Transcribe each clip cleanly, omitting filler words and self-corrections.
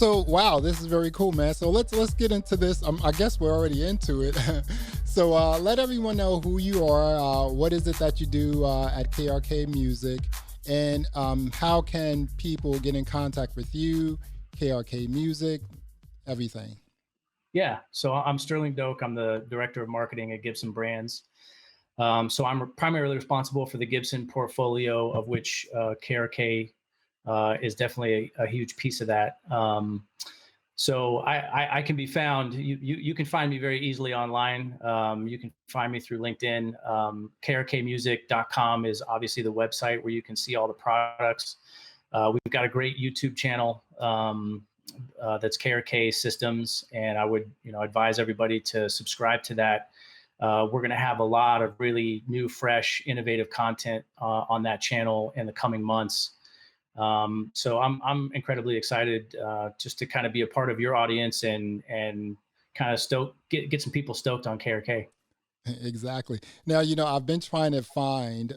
So wow, this is very cool, man. So let's get into this. I guess we're already into it. So let everyone know who you are. What is it that you do at KRK Music, and how can people get in contact with you, KRK Music, everything. Yeah, so I'm Sterling Doak. I'm the director of marketing at Gibson Brands. So I'm primarily responsible for the Gibson portfolio, of which KRK is definitely a huge piece of that. So I can be found. You can find me very easily online. You can find me through LinkedIn. KRKmusic.com is obviously the website where you can see all the products. We've got a great YouTube channel that's KRK Systems, and I would advise everybody to subscribe to that. We're going to have a lot of really new, fresh, innovative content on that channel in the coming months. So I'm incredibly excited just to kind of be a part of your audience and kind of get some people stoked on KRK. Exactly. Now, I've been trying to find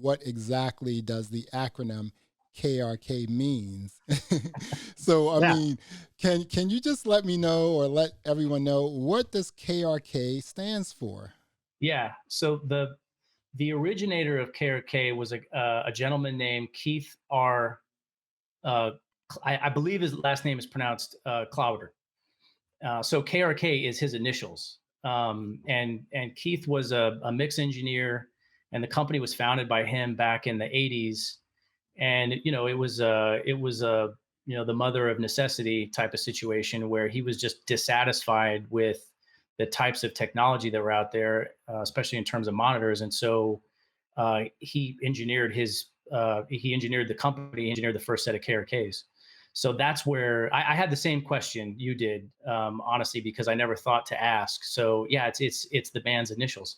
what exactly does the acronym KRK means. So, I Yeah, mean, can you just let me know or let everyone know what does KRK stands for? yeah. So the originator of KRK was a gentleman named Keith R. Uh, I believe his last name is pronounced Clowder. So KRK is his initials. And Keith was a mix engineer, and the company was founded by him back in the '80s. And it was the mother of necessity type of situation where he was just dissatisfied with the types of technology that were out there, especially in terms of monitors. And so he engineered the company, he engineered the first set of KRKs. So that's where I had the same question you did, honestly, because I never thought to ask. So yeah, it's the band's initials.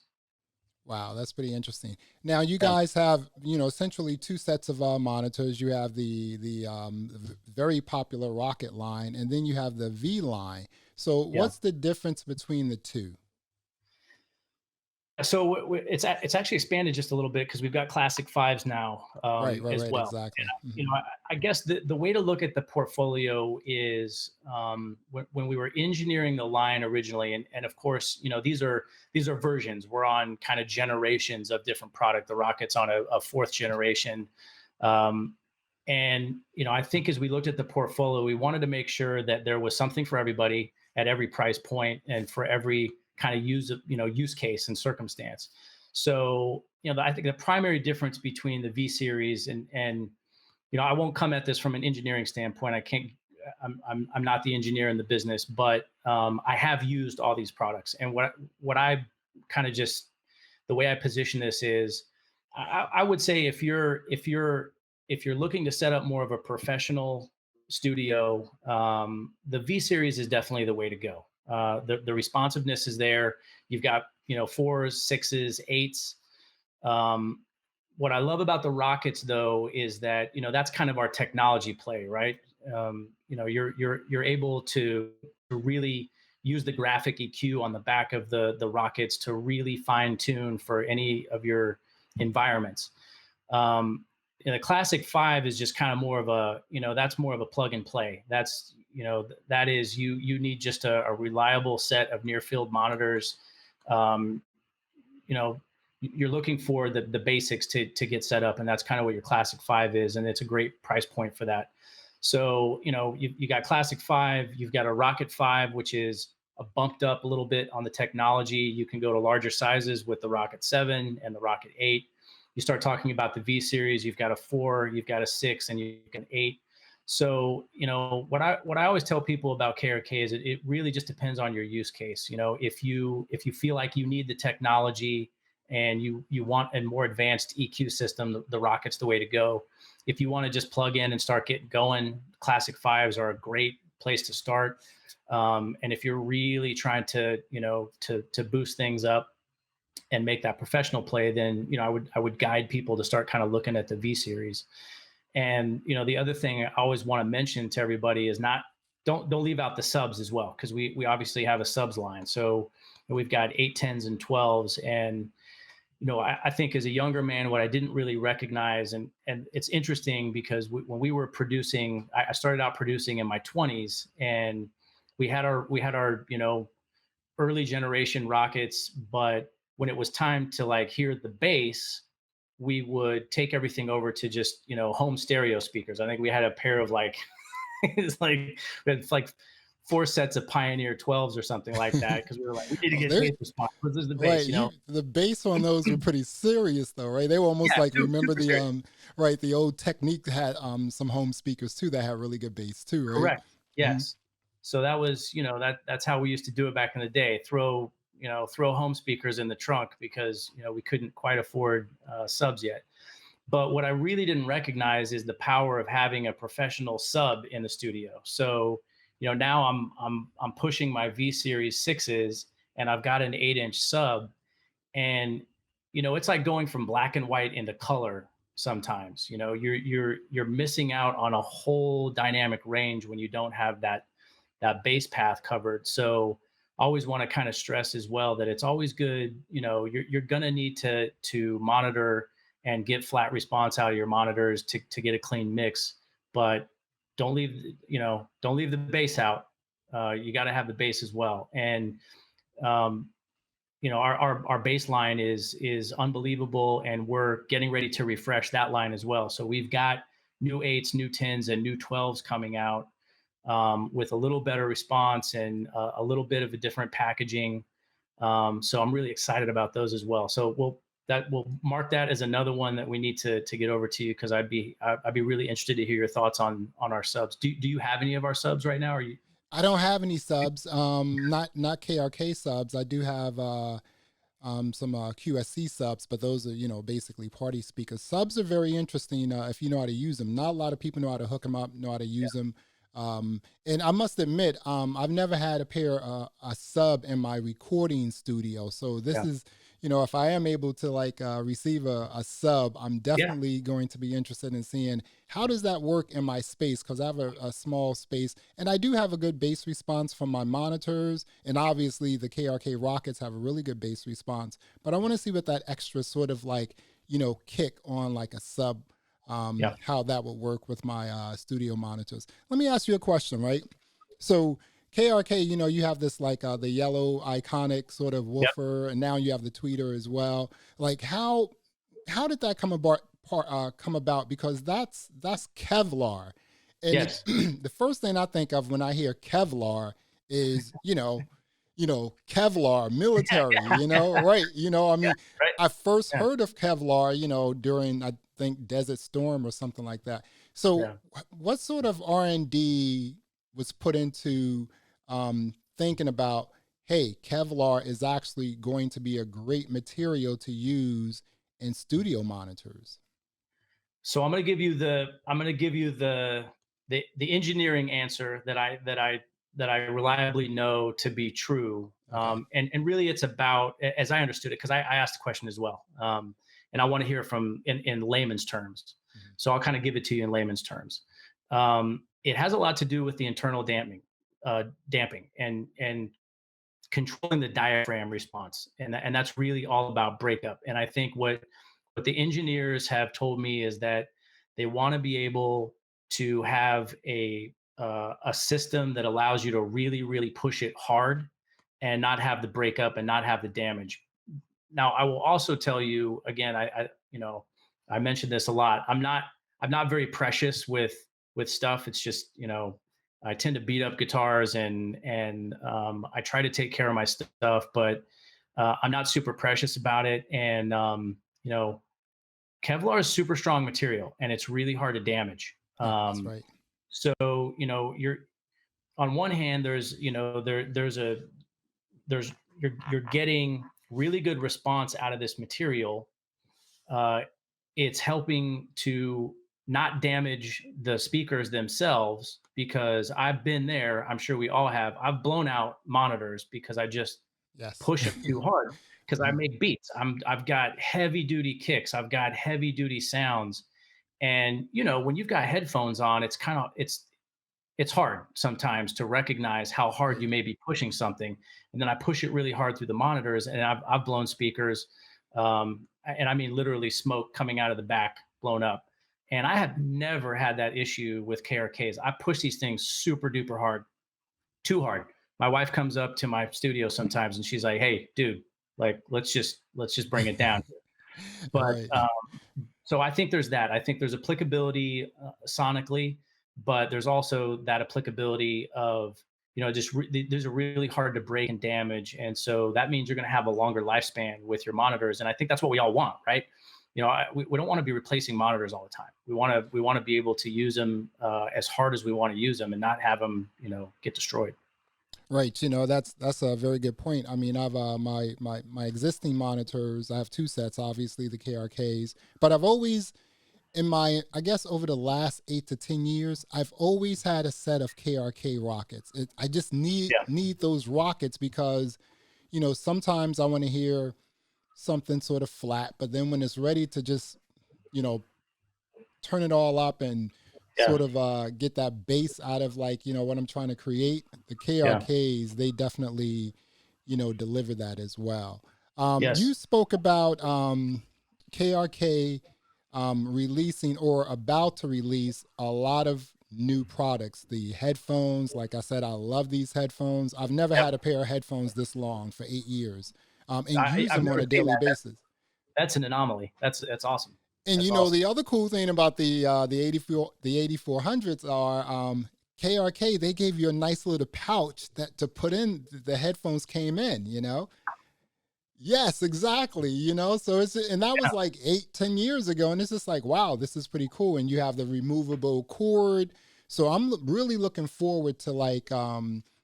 Wow, that's pretty interesting. Now, you Yeah, guys have, essentially two sets of monitors. You have the very popular Rocket line, and then you have the V line. So, yeah. what's the difference between the two? So it's actually expanded just a little bit because we've got classic fives now Right, right, as right, well. exactly. And Hmm. I guess the way to look at the portfolio is when we were engineering the line originally, and of course these are versions. We're on kind of generations of different product. The Rocket's on a fourth generation. Um, and I think as we looked at the portfolio, we wanted to make sure that there was something for everybody at every price point and for every kind of use case and circumstance. So I think the primary difference between the V series and I won't come at this from an engineering standpoint. I can't. I'm not the engineer in the business, but I have used all these products, and what I kind of just the way I position this is, I would say if you're looking to set up more of a professional studio, the V series is definitely the way to go. The responsiveness is there. You've got fours, sixes, eights. Um, what I love about the Rockets, though, is that that's kind of our technology play, right? You're able to really use the graphic EQ on the back of the Rockets to really fine tune for any of your environments. And the classic five is just kind of more of that's more of a plug and play. That is you need just a reliable set of near field monitors. Um, you know, you're looking for the basics to get set up, and that's kind of what your classic five is, and it's a great price point for that. So you got classic five, you've got a Rocket five, which is bumped up a little bit on the technology. You can go to larger sizes with the Rocket 7 and the Rocket 8. You start talking about the V series, you've got a 4, you've got a 6, and you've got an 8. So what I always tell people about KRK is it really just depends on your use case. If you feel like you need the technology and you want a more advanced EQ system, the Rocket's the way to go. If you want to just plug in and start getting going, classic fives are a great place to start. And if you're really trying to boost things up and make that professional play, then I would guide people to start kind of looking at the V series. And the other thing I always want to mention to everybody is not don't leave out the subs as well, because we obviously have a subs line. So we've got 8, 10s, and 12s, and I think as a younger man, what I didn't really recognize, and it's interesting because when we were producing, I started out producing in my 20s, and we had our early generation rockets, but when it was time to like hear the bass, we would take everything over to just home stereo speakers. I think we had a pair of like it's like it's like four sets of Pioneer 12s or something like that because we were like we need to Oh, get they're bass response. This is the right. bass. The bass on those were pretty serious though, right? They were almost Yeah, like, remember super the serious. right, the old Technique had some home speakers too that had really good bass too, right? Correct. Hmm. Yes. So that was, that's how we used to do it back in the day. Throw home speakers in the trunk because we couldn't quite afford subs yet. But what I really didn't recognize is the power of having a professional sub in the studio. So now I'm pushing my V Series sixes, and I've got an 8-inch sub, and it's like going from black and white into color sometimes. You're missing out on a whole dynamic range when you don't have that bass path covered. So I always want to kind of stress as well that it's always good. You're gonna need to monitor and get flat response out of your monitors to get a clean mix, but don't leave the bass out. You got to have the bass as well. And um, our baseline is unbelievable, and we're getting ready to refresh that line as well. So we've got new 8s, new 10s, and new 12s coming out with a little better response and a little bit of a different packaging. So I'm really excited about those as well. So we'll mark that as another one that we need to get over to you, because I'd be really interested to hear your thoughts on our subs. Do you have any of our subs right now? Are you? I don't have any subs, not KRK subs. I do have some QSC subs, but those are basically party speakers. Subs are very interesting if you know how to use them. Not a lot of people know how to hook them up, know how to use them. And I must admit, I've never had a sub in my recording studio. So this Yeah. is, if I am able to like receive a sub, I'm Yeah. definitely going to be interested in seeing how does that work in my space, because I have a small space and I do have a good bass response from my monitors, and obviously the KRK Rockets have a really good bass response. But I want to see what that extra sort of like kick on like a sub, Yeah. how that would work with my studio monitors. Let me ask you a question, right? So KRK, you have this like the yellow iconic sort of Yep. woofer, and now you have the tweeter as well. Like how did that come about? Because that's Kevlar, and Yes. the first thing I think of when I hear Kevlar is Kevlar military, right? I Yeah. mean, Right. I first Yeah. heard of Kevlar, during I think Desert Storm or something like that. So Yeah. what sort of R&D was put into thinking about, hey, Kevlar is actually going to be a great material to use in studio monitors? So I'm going to give you the engineering answer that I reliably know to be true. Okay. And really it's about, as I understood it, because I asked the question as well. And I want to hear from in layman's terms. Mhm. So I'll kind of give it to you in layman's terms. It has a lot to do with the internal damping and controlling the diaphragm response, and that's really all about breakup. And I think what the engineers have told me is that they want to be able to have a system that allows you to really really push it hard and not have the breakup and not have the damage. Now I will also tell you again, I mentioned this a lot. I'm not very precious with stuff. It's just I tend to beat up guitars, and I try to take care of my stuff, but I'm not super precious about it. And Kevlar is super strong material, and it's really hard to damage. Yeah, that's right. So you're on one hand, there's you're getting really good response out of this material. uh, it's helping to not damage the speakers themselves, because I've been there. I'm sure we all have. I've blown out monitors because I just Yes. push them too hard because I Mhm. make beats. I've got heavy duty kicks. I've got heavy duty sounds. And when you've got headphones on, it's hard sometimes to recognize how hard Right. you may be pushing something. And then I push it really hard through the monitors, and I've blown speakers. And I mean literally smoke coming out of the back, blown up. And I have never had that issue with KRKs. I push these things super duper hard, too hard. My wife comes up to my studio sometimes and she's like, "Hey, dude, like let's just bring it down." But Right. so I think there's that. I think there's applicability sonically, but there's also that applicability of, just these are really hard to break and damage, and so that means you're going to have a longer lifespan with your monitors, and I think that's what we all want, right? We don't want to be replacing monitors all the time. We want to be able to use them as hard as we want to use them, and not have them get destroyed. Right. That's a very good point. I mean, I've my existing monitors. I have two sets, obviously the KRKs, but I've always I guess over the last 8 to 10 years, I've always had a set of KRK rockets. I just Yeah, need those rockets because, sometimes I want to hear something sort of flat, but then when it's ready to just, you know, turn it all up and yeah, sort of get that bass out of, like, what I'm trying to create, the yeah. KRKs, they definitely, deliver that as well. You Yes. spoke about KRK releasing or about to release a lot of new products. The headphones, like I said, I love these headphones. I've never Yep. had a pair of headphones this long for 8 years, and use I've them on never a seen daily that. basis. That's an anomaly. That's awesome. And That's awesome. the other cool thing about the 8400s are KRK. They gave you a nice little pouch that to put in the headphones came in. Yes, exactly. So and that was Yeah. like 8, 10 years ago, and it's just like, wow, this is pretty cool. And you have the removable cord. So I'm really looking forward to, like,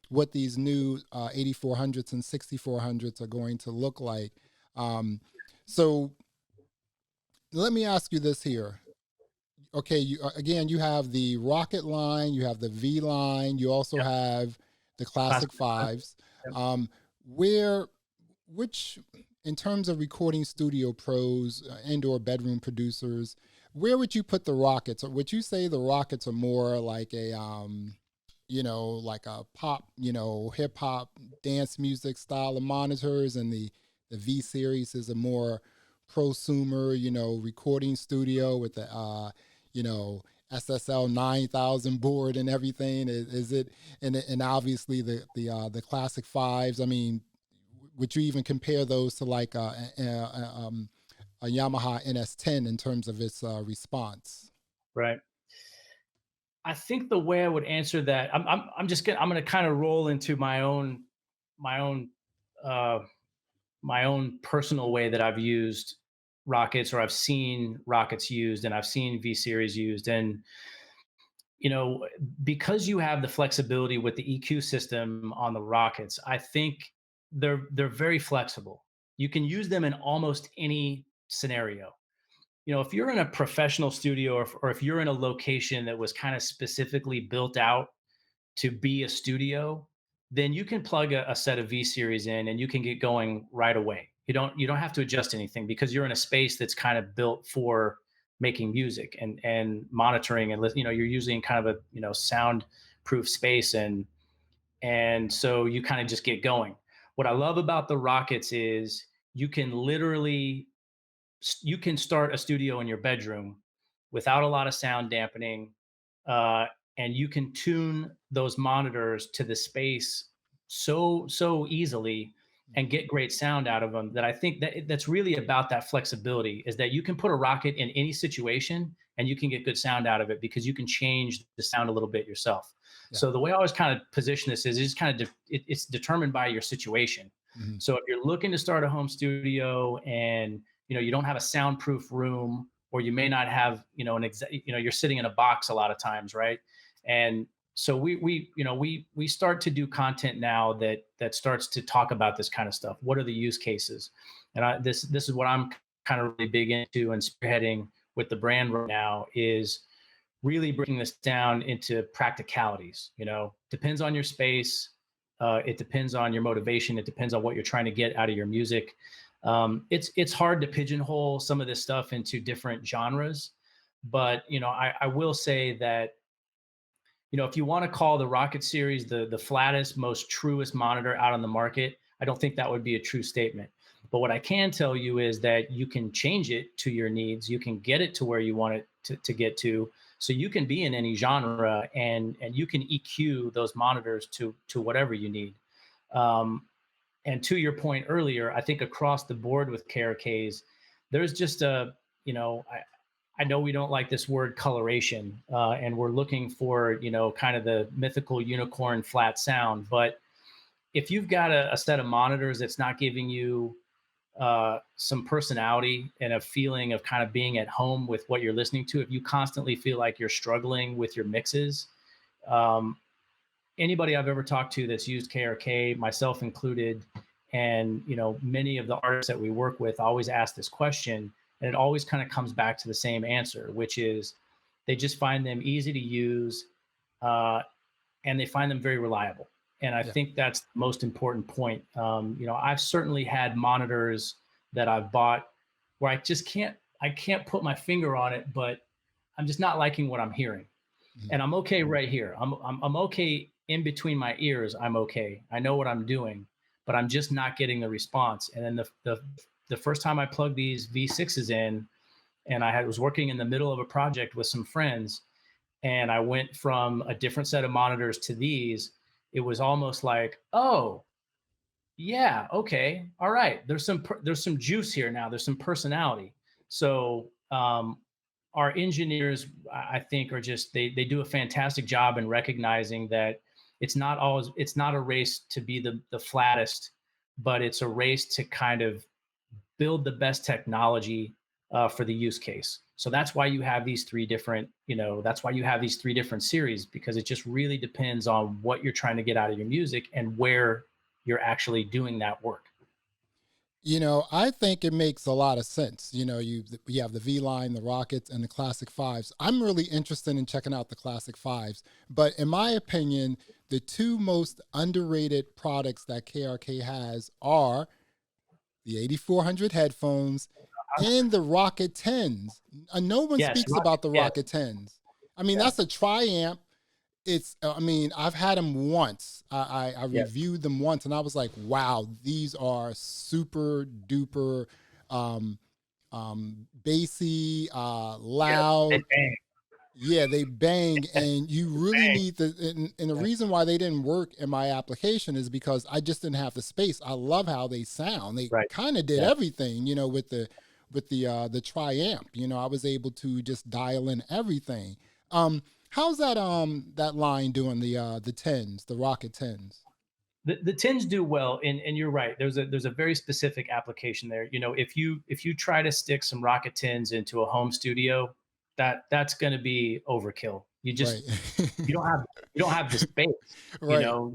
what these new 8400s and 6400s are going to look like. Um, so let me ask you this here. Okay, again, you have the Rocket line, you have the V line, you also Yep. have the Classic. Classic Fives. Yep. Where, which, in terms of recording studio pros and/or bedroom producers, where would you put the Rockets? Or would you say the Rockets are more like like a pop, hip hop dance music style of monitors, and the V series is a more prosumer, recording studio with the you know SSL 9000 board and everything? Is it, and obviously the Classic Fives? I mean, would you even compare those to like a Yamaha NS10 in terms of its response? Right. I think the way I would answer that, I'm gonna kind of roll into my own uh, my own personal way that I've used rockets, or I've seen rockets used, and I've seen V series used. And you know because you have the flexibility with the EQ system on the rockets, I think they're very flexible. You can use them in almost any scenario. If you're in a professional studio, or if you're in a location that was kind of specifically built out to be a studio, then you can plug a set of V series in and you can get going right away. You don't have to adjust anything, because you're in a space that's kind of built for making music and monitoring, and you're usually in kind of a soundproof space, and so you kind of just get going. What I love about the Rockets is you can literally you can start a studio in your bedroom without a lot of sound dampening, uh, and you can tune those monitors to the space so easily and Mhm. get great sound out of them. That I think that's really about that flexibility, is that you can put a rocket in any situation and you can get good sound out of it, because you can change the sound a little bit yourself. Yeah. So the way I always kind of position this is it's kind of it's determined by your situation. Mhm. So if you're looking to start a home studio, and you don't have a soundproof room, or you may not have you're sitting in a box a lot of times, right? And so we start to do content now that starts to talk about this kind of stuff. What are the use cases? And this is what I'm kind of really big into and spearheading with the brand right now, is really breaking this down into practicalities. Depends on your space. It depends on your motivation. It depends on what you're trying to get out of your music. It's hard to pigeonhole some of this stuff into different genres, but I will say that if you want to call the Rocket series the flattest, most truest monitor out on the market, I don't think that would be a true statement. But what I can tell you is that you can change it to your needs. You can get it to where you want it to get to. So you can be in any genre, and you can EQ those monitors to whatever you need. Um, and to your point earlier, I think across the board with KRKs, there's just a, I know we don't like this word coloration, and we're looking for, kind of the mythical unicorn flat sound. But if you've got a set of monitors that's not giving you some personality and a feeling of kind of being at home with what you're listening to, if you constantly feel like you're struggling with your mixes, um, anybody I've ever talked to that's used KRK, myself included, and many of the artists that we work with always ask this question, and it always kind of comes back to the same answer, which is they just find them easy to use, and they find them very reliable. And I Yeah. think that's the most important point. I've certainly had monitors that I've bought where I can't put my finger on it, but I'm just not liking what I'm hearing. Mhm. And I'm okay right here. I'm okay in between my ears. I'm okay. I know what I'm doing, but I'm just not getting the response. And then the first time I plugged these V6s in, and was working in the middle of a project with some friends, and I went from a different set of monitors to these, it was almost like, oh, yeah, okay, all right. There's some juice here now. There's some personality. So our engineers, I think, are just they do a fantastic job in recognizing that it's not a race to be the flattest, but it's a race to kind of build the best technology for the use case. So that's why you have these three different, that's why you have these three different series, because it just really depends on what you're trying to get out of your music and where you're actually doing that work. I think it makes a lot of sense. You have the V line, the Rockets, and the Classic Fives. I'm really interested in checking out the Classic Fives, but in my opinion, the two most underrated products that KRK has are the 8400 headphones and the Rocket 10s. No one Yes, speaks about the yes, Rocket 10s. I mean, yeah, that's a tri-amp. I mean, I've had them once. I yeah, reviewed them once, and I was like, wow, these are super duper bassy, yeah. loud. Bang. Yeah, they bang, and you really need and the reason why they didn't work in my application is because I just didn't have the space. I love how they sound. They Right. kind of did Yeah. everything, with the tri-amp. I was able to just dial in everything. How's that line doing, the tens, the Rocket tens? The tins do well, and you're right. There's a very specific application there. If you try to stick some rocket tins into a home studio, that's going to be overkill. Right. You don't have you don't have the space. You Right. know,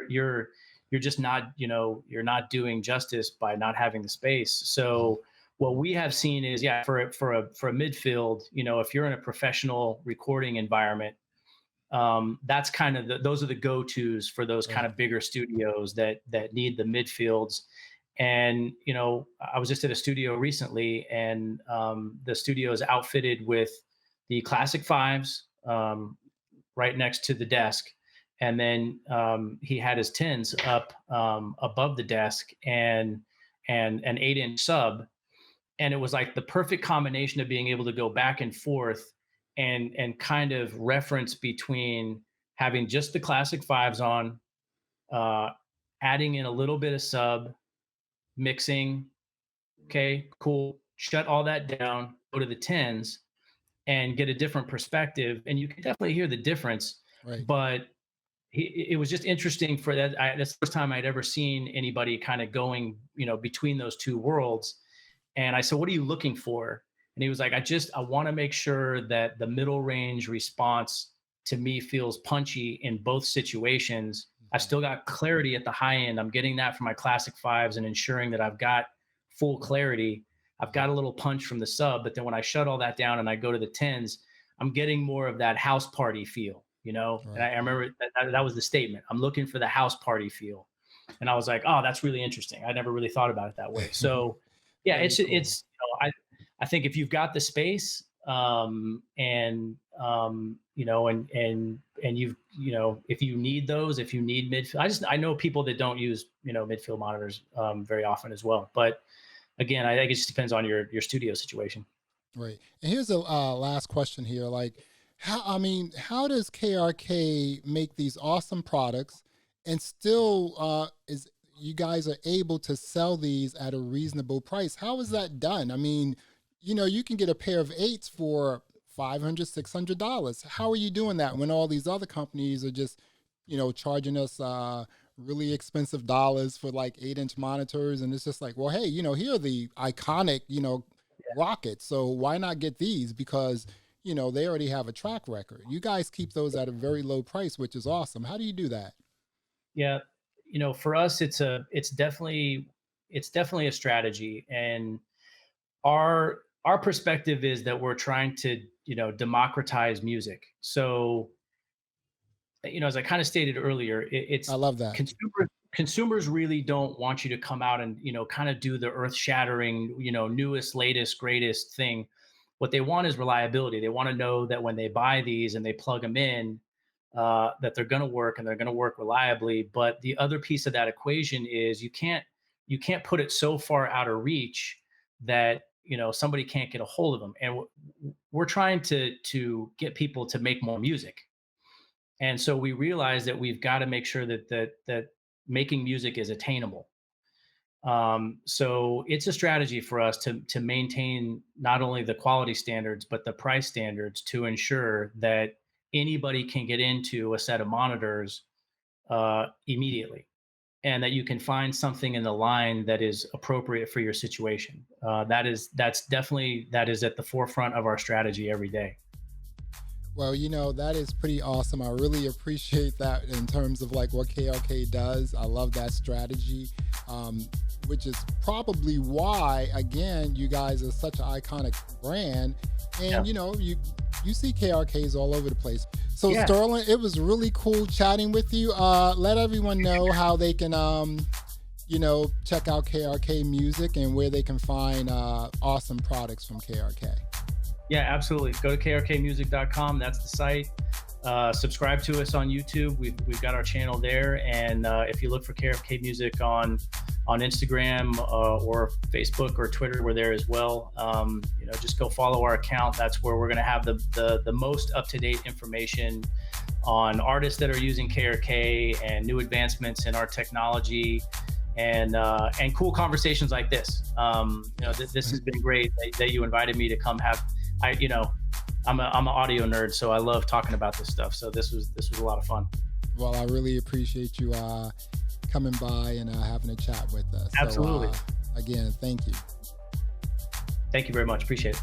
you're you're just not you're not doing justice by not having the space. Mhm. So what we have seen is, yeah, for a midfield, if you're in a professional recording environment, that's kind of those are the go-tos for those kind Right. of bigger studios that need the midfields. And I was just at a studio recently, and the studio is outfitted with the classic fives, right next to the desk, and then he had his tins up above the desk, and an 8-inch sub, and it was like the perfect combination of being able to go back and forth and kind of reference between having just the classic fives on, uh, adding in a little bit of sub, mixing. Okay, cool. Shut all that down. Go to the tens and get a different perspective, and you can definitely hear the difference. Right. But it was just interesting for that. That's the first time I'd ever seen anybody kind of going, between those two worlds. And I said, "What are you looking for?" And he was like, I want to make sure that the middle range response to me feels punchy in both situations. I've Mhm. still got clarity at the high end. I'm getting that from my classic fives and ensuring that I've got full clarity. I've Mhm. got a little punch from the sub, but then when I shut all that down and I go to the tens, I'm getting more of that house party feel, And Right. I remember that was the statement. I'm looking for the house party feel. And I was like, oh, that's really interesting. I never really thought about it that way. So yeah, Very cool. I think if you've got the space, And you've, if you need those, if you need midfield, I know people that don't use, midfield monitors very often as well. But again, I think it just depends on your studio situation. Right. And here's a last question here. Like, how does KRK make these awesome products and still is you guys are able to sell these at a reasonable price? How is that done? I mean, you can get a pair of eights for $500, $600. How are you doing that when all these other companies are just, charging us really expensive dollars for like 8-inch monitors? And it's just like, well, hey, here are the iconic, rockets. So why not get these? Because, they already have a track record. You guys keep those at a very low price, which is awesome. How do you do that? Yeah. For us, it's definitely a strategy. And our perspective is that we're trying to, democratize music. So, as I kind of stated earlier, I it's love that. consumers really don't want you to come out and, kind of do the earth shattering, newest, latest, greatest thing. What they want is reliability. They want to know that when they buy these and they plug them in, that they're going to work and they're going to work reliably. But the other piece of that equation is you can't put it so far out of reach that, somebody can't get a hold of them. And we're trying to get people to make more music. And so we realize that we've got to make sure that making music is attainable. So it's a strategy for us to maintain not only the quality standards but the price standards to ensure that anybody can get into a set of monitors immediately, and that you can find something in the line that is appropriate for your situation. That's definitely that is at the forefront of our strategy every day. Well, that is pretty awesome. I really appreciate that in terms of like what KRK does. I love that strategy, which is probably why, again, you guys are such an iconic brand. And, Yeah. you see KRKs all over the place. So, Yeah. Sterling, it was really cool chatting with you. Let everyone know how they can, check out KRK Music and where they can find awesome products from KRK. Yeah, absolutely. Go to krkmusic.com. That's the site. Subscribe to us on YouTube. We've got our channel there. And if you look for KRK Music on Instagram or Facebook or Twitter, we're there as well. Just go follow our account. That's where we're going to have the most up-to-date information on artists that are using KRK and new advancements in our technology, and cool conversations like this. This has been great that you invited me to come have. I'm an audio nerd, so I love talking about this stuff. So this was a lot of fun. Well, I really appreciate you coming by and having a chat with us. Absolutely. So, again, thank you. Thank you very much. Appreciate it.